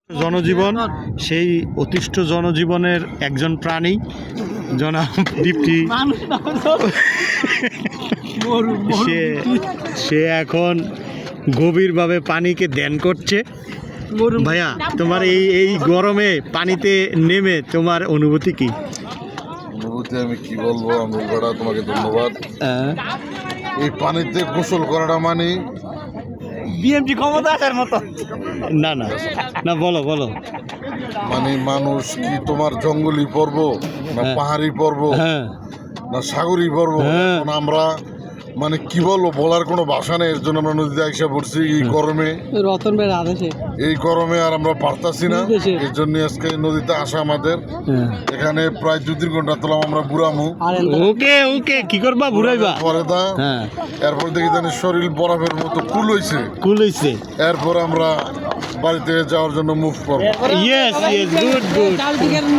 জনজীবন, সেই অতিষ্ঠ জনজীবনের একজন প্রাণী জনাব দীপ্তি। সে এখন গভীরভাবে পানিকে ধ্যান করছে। ভাইয়া, তোমার এই গরমে পানিতে নেমে তোমার অনুভূতি কি? অনুভূতি আমি কি বলবো, আমরুলগড়া, তোমাকে ধন্যবাদ। এই পানিতে গোসল করাটা মানে বিএমপি ক্ষমতা আসার মতো। না না না, বলো বলো। মানে মানুষ কি তোমার জঙ্গলি পর্ব না পাহাড়ি পর্ব হ্যাঁ না সাগরী পর্ব, এখন আমরা মানে কি বলবো, বলার কোনো ভাষা নেই। এর জন্য আমরা নদীতে আইসা পড়ছি এই গরমে। রতন ভাই আদেশে এই গরমে আর আমরা পারতাছি না, এর জন্য আজকে নদীতে আসা আমাদের। এখানে প্রায় 2-3 ঘন্টা তোলাম আমরা বুড়ামু। ওকে ওকে, কি করবা? বুড়াইবা পরে দা হ্যাঁ, এরপর দেখি জানি শরীর বরফের মতো কুল হইছে। কুল হইছে। এরপর আমরা বাড়িতে যাওয়ার জন্য মুভ করবো। Yes yes, good good.